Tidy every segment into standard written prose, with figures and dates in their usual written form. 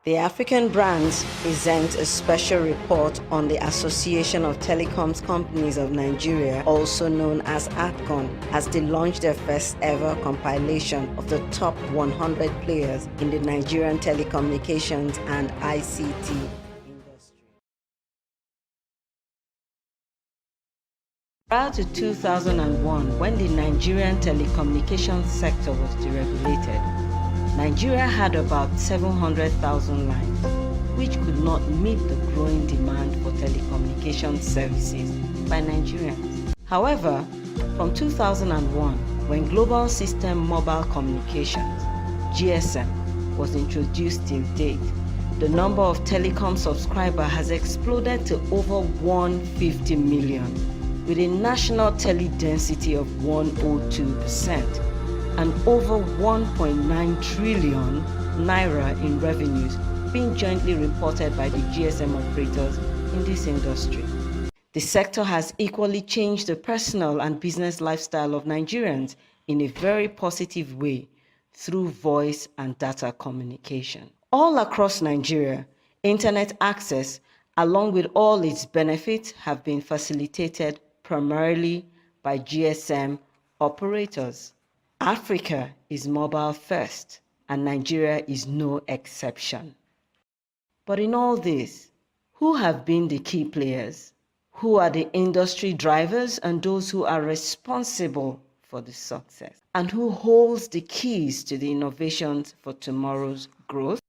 The African Brands presents a special report on the Association of Telecoms Companies of Nigeria, also known as ATCON, as they launched their first ever compilation of the top 100 players in the Nigerian Telecommunications and ICT industry. Prior to 2001, when the Nigerian telecommunications sector was deregulated, Nigeria had about 700,000 lines, which could not meet the growing demand for telecommunication services by Nigerians. However, from 2001, when Global System Mobile Communications (GSM) was introduced till date, the number of telecom subscribers has exploded to over 150 million, with a national tele-density of 102%. and over 1.9 trillion naira in revenues being jointly reported by the GSM operators in this industry. The sector has equally changed the personal and business lifestyle of Nigerians in a very positive way through voice and data communication. All across Nigeria, internet access, along with all its benefits, have been facilitated primarily by GSM operators. Africa is mobile first, and Nigeria is no exception. But in all this, who have been the key players? Who are the industry drivers and those who are responsible for the success? And who holds the keys to the innovations for tomorrow's growth?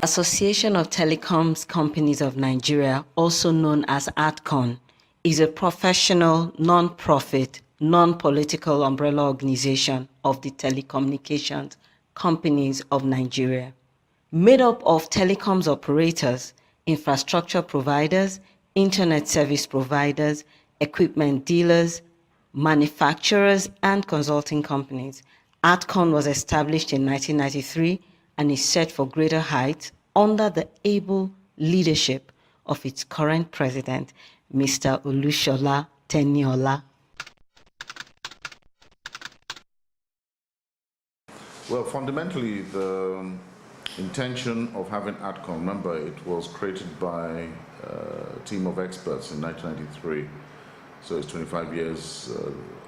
Association of Telecoms Companies of Nigeria, also known as ATCON, is a professional, non-profit, non-political umbrella organization of the telecommunications companies of Nigeria, made up of telecoms operators, infrastructure providers, internet service providers, equipment dealers, manufacturers, and consulting companies. ATCON was established in 1993 and is set for greater heights under the able leadership of its current president, Mr. Olushola Teniola. Well, fundamentally, the intention of having ATCON, remember, it was created by a team of experts in 1993, so it's 25 years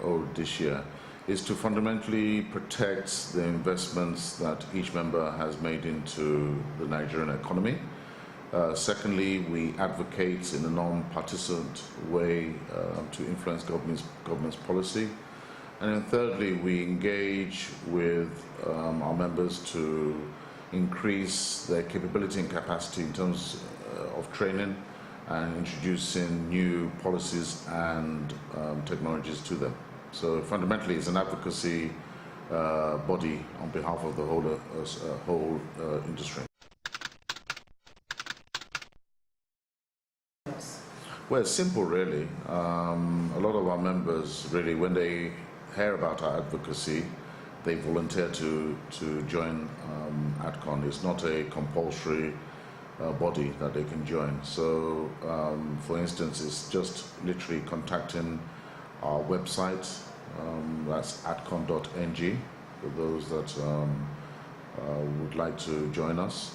old this year, is to fundamentally protect the investments that each member has made into the Nigerian economy. Secondly, we advocate in a non-partisan way to influence government's policy. And then thirdly, we engage with our members to increase their capability and capacity in terms of training and introducing new policies and technologies to them. So fundamentally, it's an advocacy body on behalf of the whole industry. Well, it's simple, really. A lot of our members, really, when they hear about our advocacy, they volunteer to join ATCON. It's not a compulsory body that they can join. So, for instance, it's just literally contacting our website, that's atcon.ng, for those that would like to join us.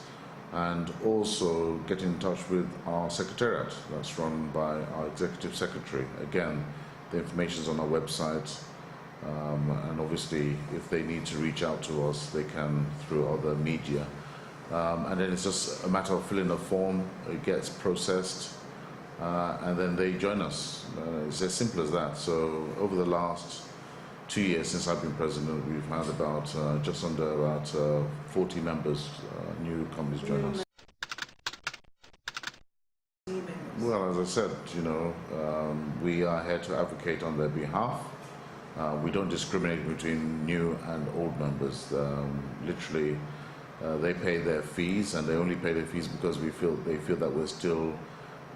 And also get in touch with our secretariat that's run by our executive secretary. Again, the information is on our website. And obviously, if they need to reach out to us, they can through other media. And then it's just a matter of filling a form, it gets processed, and then they join us. It's as simple as that. So over the last 2 years since I've been president, we've had about just under about 40 members, new companies join us. Well, as I said, we are here to advocate on their behalf. We don't discriminate between new and old members. Literally, they pay their fees, and they only pay their fees because they feel that we're still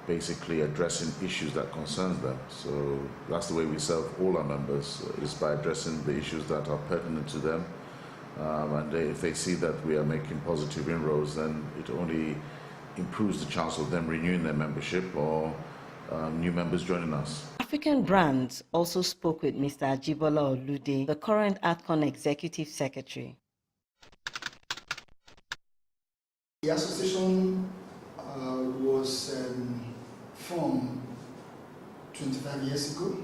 basically addressing issues that concern them. So that's the way we serve all our members, is by addressing the issues that are pertinent to them. And if they see that we are making positive inroads, then it only improves the chance of them renewing their membership or new members joining us. African Brands also spoke with Mr. Ajibola Olude, the current ATCON Executive Secretary. The association was formed 25 years ago,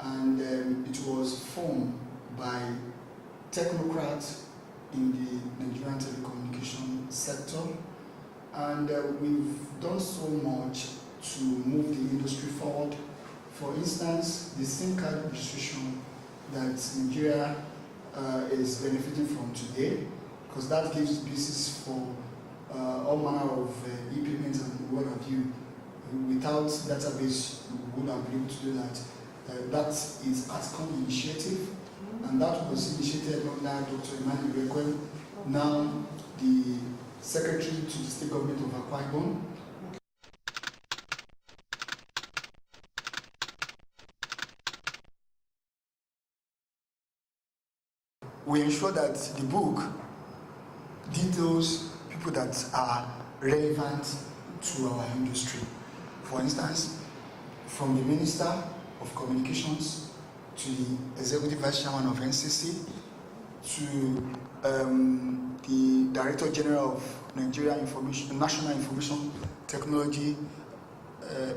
and it was formed by technocrats in the Nigerian telecommunication sector, and we've done so much to move the industry forward. For instance, the SIM card registration that Nigeria is benefiting from today, because that gives basis for all manner of e-payments and what have you. Without database, we would have been able to do that. That is ATCON initiative, and that was initiated under Dr. Emmanuel Requem, now the Secretary to the State Government of Akwa Ibom. We ensure that the book details people that are relevant to our industry. For instance, from the Minister of Communications to the Executive Vice Chairman of NCC to the Director General of Nigeria National Information Technology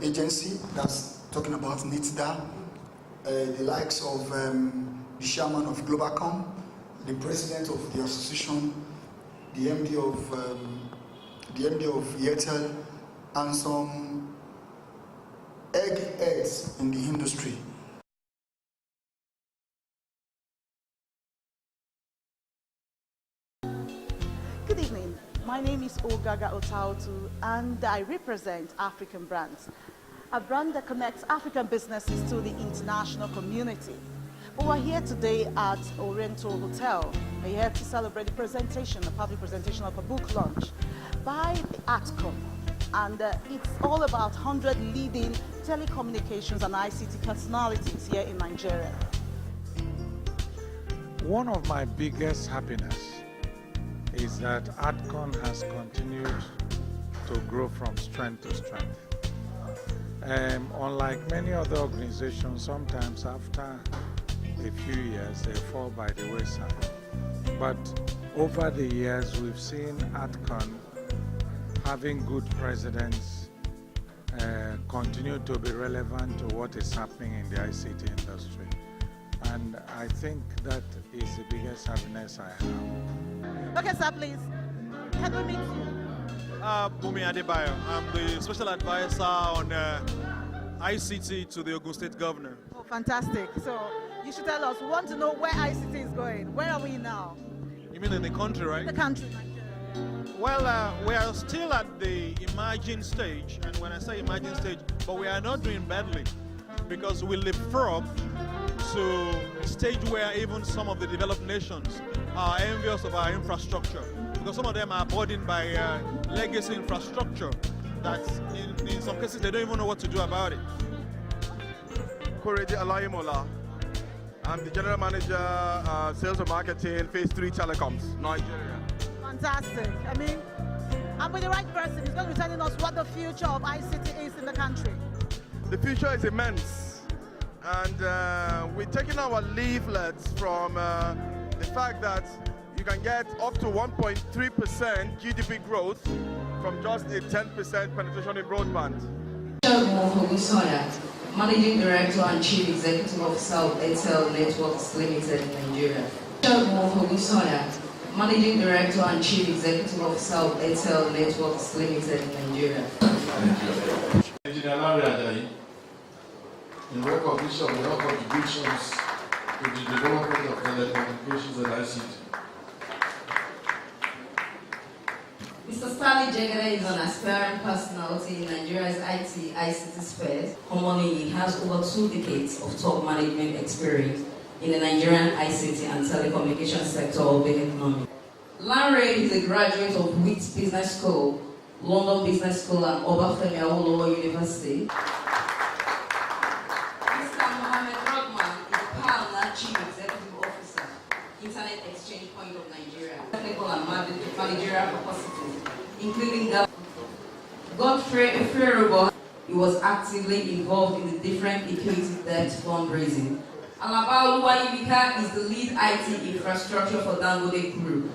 Agency, that's talking about NITDA, the likes of the Chairman of Globalcom, the President of the Association, the MD of Airtel, and some eggheads in the industry. Good evening. My name is Ogaga Otautu, and I represent African Brands, a brand that connects African businesses to the international community. But we're here today at Oriental Hotel. We're here to celebrate the presentation, a public presentation of a book launch by ATCON. And it's all about 100 leading telecommunications and ICT personalities here in Nigeria. One of my biggest happiness is that ATCON has continued to grow from strength to strength. Unlike many other organizations, sometimes after a few years they fall by the wayside. But over the years we've seen ATCON having good presidents, continue to be relevant to what is happening in the ICT industry. And I think that is the biggest happiness I have. Okay, sir, please. Can we meet you? Bumi Adebayo. I'm the special advisor on ICT to the Ogun State Governor. Oh, fantastic. So you should tell us, we want to know where ICT is going. Where are we now? You mean in the country, right? The country. Well, we are still at the emerging stage, and when I say emerging stage, but we are not doing badly, because we leapfrog to a stage where even some of the developed nations are envious of our infrastructure, because some of them are burdened by legacy infrastructure that in some cases they don't even know what to do about it. Korede Alayimola. I'm the General Manager, Sales and Marketing, Phase 3 Telecoms, Nigeria. Fantastic. I mean, I'm with the right person. He's going to be telling us what the future of ICT is in the country. The future is immense, and we're taking our leaflets from the fact that you can get up to 1.3% GDP growth from just a 10% penetration in broadband. Managing Director and Chief Executive Officer of ATCON Networks Limited, Nigeria. Managing Director and Chief Executive Officer of ATCON Networks Limited, Nigeria. In recognition of your contributions to the development of telecommunications and ICT. Mr. Stanley Jegede is an aspiring personality in Nigeria's ICT sphere. Commonly, he has over 2 decades of top management experience in the Nigerian ICT and telecommunication sector of the economy. Lanre is a graduate of Wits Business School, London Business School, and Obafemi Awolowo University. Mr. Mohammed Rodman is PALNA Chief Executive Officer, Internet Exchange Point of Nigeria, technical and managerial capacities, including Godfrey Eferobo. He was actively involved in the different equity debt fundraising. Alaba Oluwayibika is the lead IT infrastructure for Dangote Group.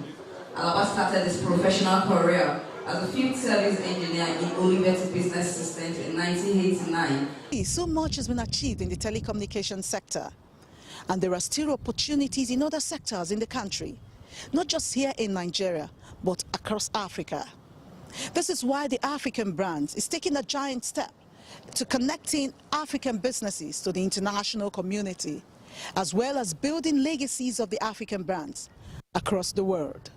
Alaba started his professional career as a field service engineer in Olivet Business Systems in 1989. So much has been achieved in the telecommunication sector, and there are still opportunities in other sectors in the country, not just here in Nigeria, but across Africa. This is why the African Brands is taking a giant step to connecting African businesses to the international community, as well as building legacies of the African brands across the world.